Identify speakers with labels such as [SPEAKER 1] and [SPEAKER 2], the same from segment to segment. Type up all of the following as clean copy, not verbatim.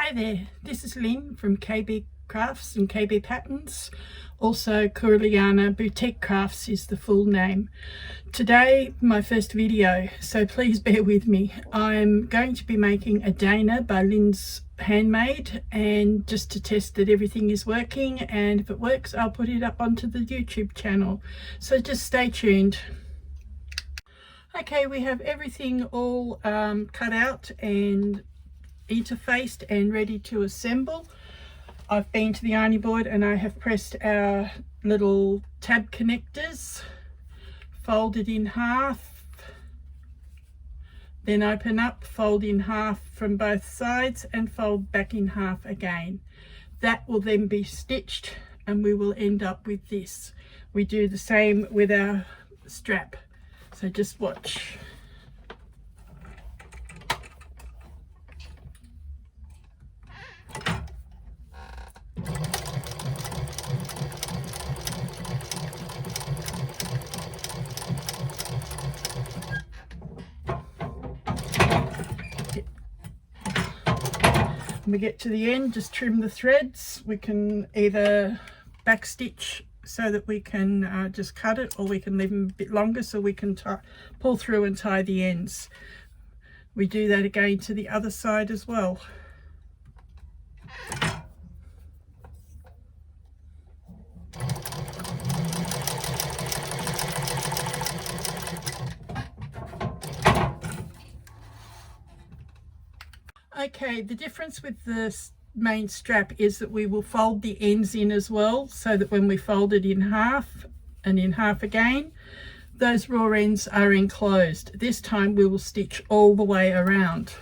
[SPEAKER 1] Hi there, this is Lynn from KB Crafts and KB Patterns. Also Koorilyana Boutique Crafts is the full name. Today my first video, so please bear with me. I'm going to be making a Dayna by LindsHandmade, and just to test that everything is working, and if it works I'll put it up onto the YouTube channel, so just stay tuned. Okay, we have everything all cut out and interfaced and ready to assemble. I've been to the ironing board and I have pressed our little tab connectors, folded in half, then open up, fold in half from both sides and fold back in half again. That will then be stitched and we will end up with this. We do the same with our strap, so just watch. When we get to the end, just trim the threads. We can either back stitch so that we can just cut it, or we can leave them a bit longer so we can pull through and tie the ends. We do that again to the other side as well. Okay, the difference with the main strap is that we will fold the ends in as well, so that when we fold it in half and in half again, those raw ends are enclosed. This time we will stitch all the way around.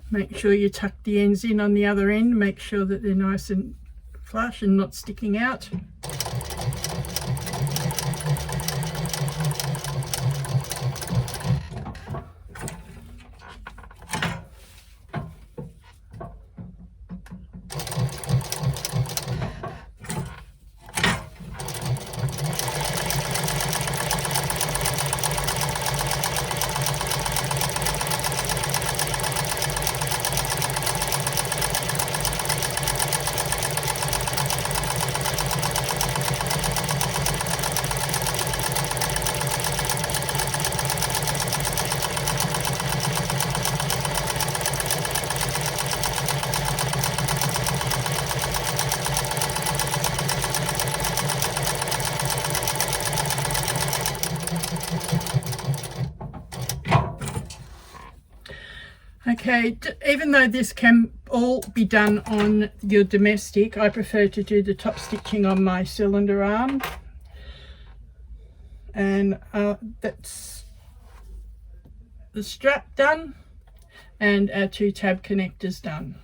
[SPEAKER 1] Make sure you tuck the ends in on the other end, make sure that they're nice and flush and not sticking out. Okay, even though this can all be done on your domestic, I prefer to do the top stitching on my cylinder arm, and that's the strap done and our two tab connectors done.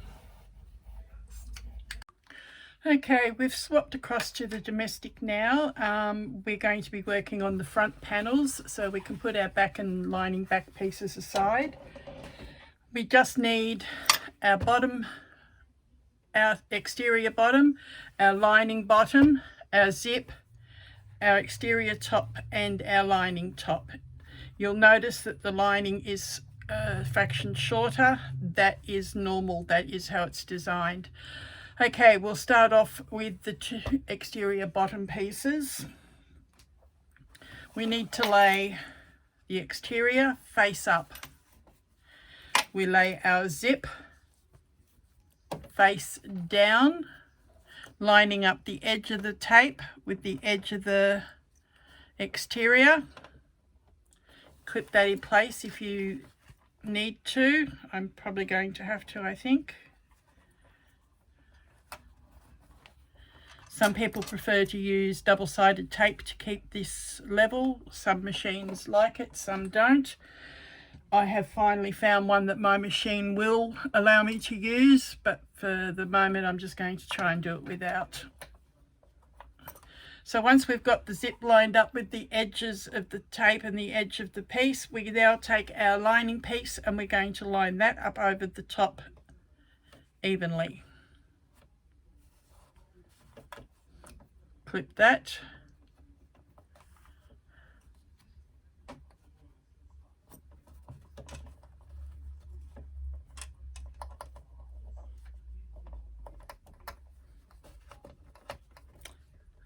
[SPEAKER 1] Okay, we've swapped across to the domestic now. We're going to be working on the front panels, so we can put our back and lining back pieces aside. We just need our bottom, our exterior bottom, our lining bottom, our zip, our exterior top and our lining top. You'll notice that the lining is a fraction shorter. That is normal, that is how it's designed. Okay, we'll start off with the two exterior bottom pieces. We need to lay the exterior face up. We lay our zip face down lining up the edge of the tape with the edge of the exterior. Clip that in place if you need to. I'm probably going to have to, I think. Some people prefer to use double-sided tape to keep this level. Some machines like it, some don't. I have finally found one that my machine will allow me to use, but for the moment I'm just going to try and do it without. So once we've got the zip lined up with the edges of the tape and the edge of the piece, we now take our lining piece and we're going to line that up over the top evenly. Clip that.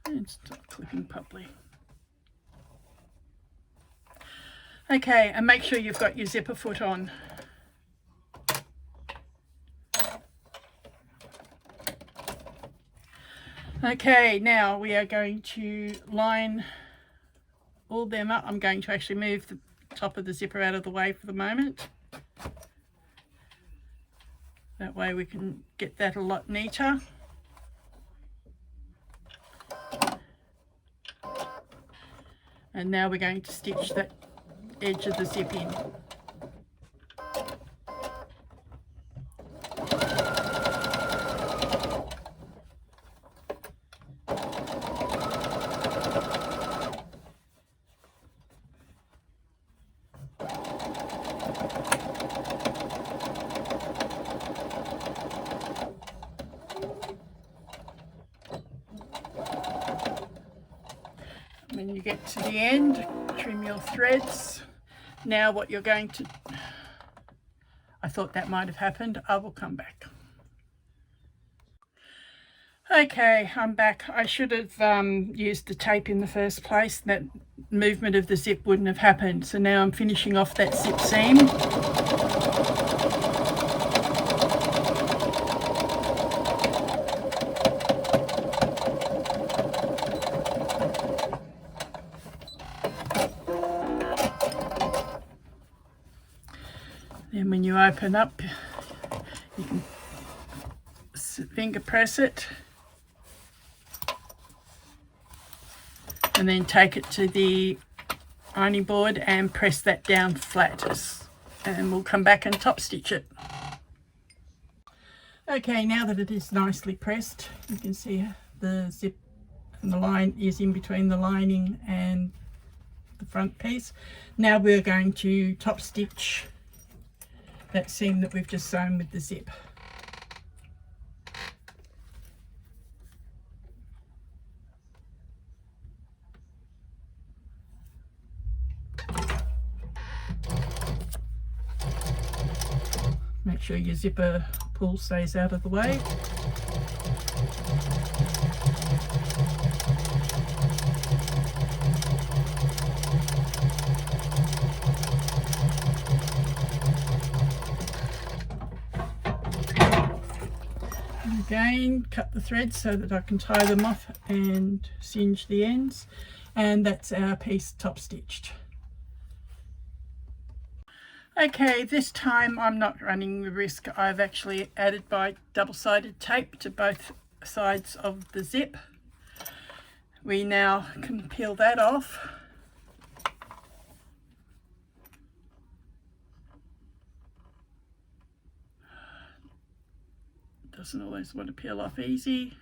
[SPEAKER 1] It's not clipping properly. Okay, and make sure you've got your zipper foot on. Okay, now we are going to line all them up. I'm going to actually move the top of the zipper out of the way for the moment. That way we can get that a lot neater. And now we're going to stitch that edge of the zip in. When you get to the end, trim your threads. Now what you're going to, I thought that might have happened. I will come back. Okay, I'm back. I should have used the tape in the first place. That movement of the zip wouldn't have happened. So now I'm finishing off that zip seam. Then when you open up, you can finger press it and then take it to the ironing board and press that down flat, and we'll come back and top stitch it. Okay, now that it is nicely pressed, you can see the zip and the line is in between the lining and the front piece. Now we're going to top stitch that seam that we've just sewn with the zip. Make sure your zipper pull stays out of the way. Again, cut the threads so that I can tie them off and singe the ends, and that's our piece top stitched. Okay, this time I'm not running the risk. I've actually added my double-sided tape to both sides of the zip. We now can peel that off. Doesn't always want to peel off easy.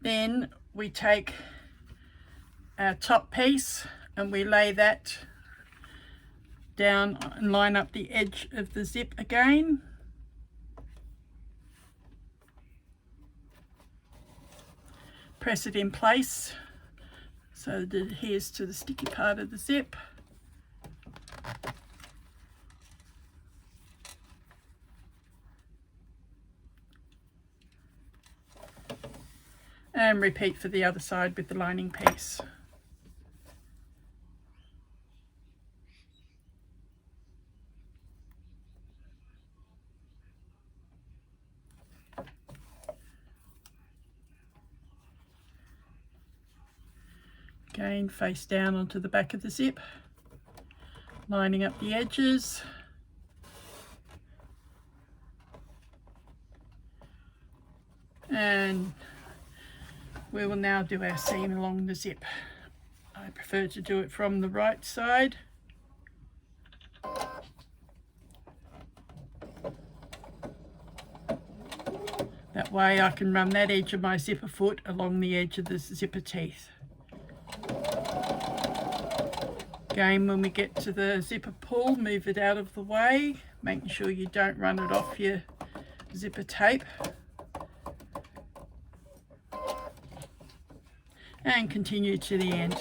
[SPEAKER 1] Then we take our top piece and we lay that down and line up the edge of the zip again. Press it in place so that it adheres to the sticky part of the zip. And repeat for the other side with the lining piece. Again, face down onto the back of the zip, lining up the edges. And we will now do our seam along the zip. I prefer to do it from the right side. That way I can run that edge of my zipper foot along the edge of the zipper teeth. Again, when we get to the zipper pull, move it out of the way, making sure you don't run it off your zipper tape. And continue to the end.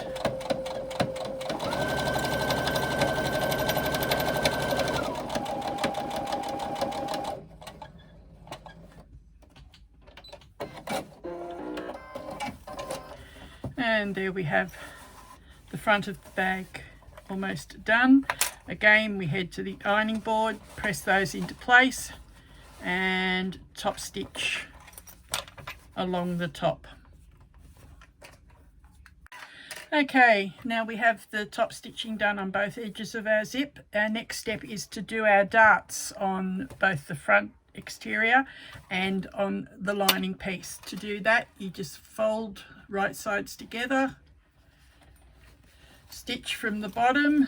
[SPEAKER 1] And there we have the front of the bag almost done. Again, we head to the ironing board, press those into place and top stitch along the top. Okay, now we have the top stitching done on both edges of our zip. Our next step is to do our darts on both the front exterior and on the lining piece. To do that, you just fold right sides together, stitch from the bottom.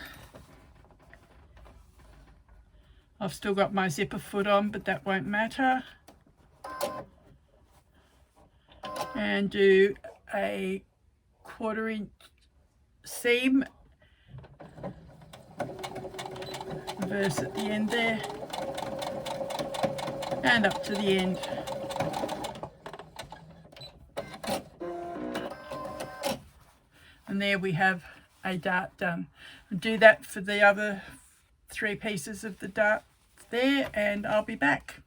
[SPEAKER 1] I've still got my zipper foot on, but that won't matter. And do a 1/4 inch seam, reverse at the end there, and up to the end. And there we have a dart done. I'll do that for the other 3 pieces of the dart there, and I'll be back.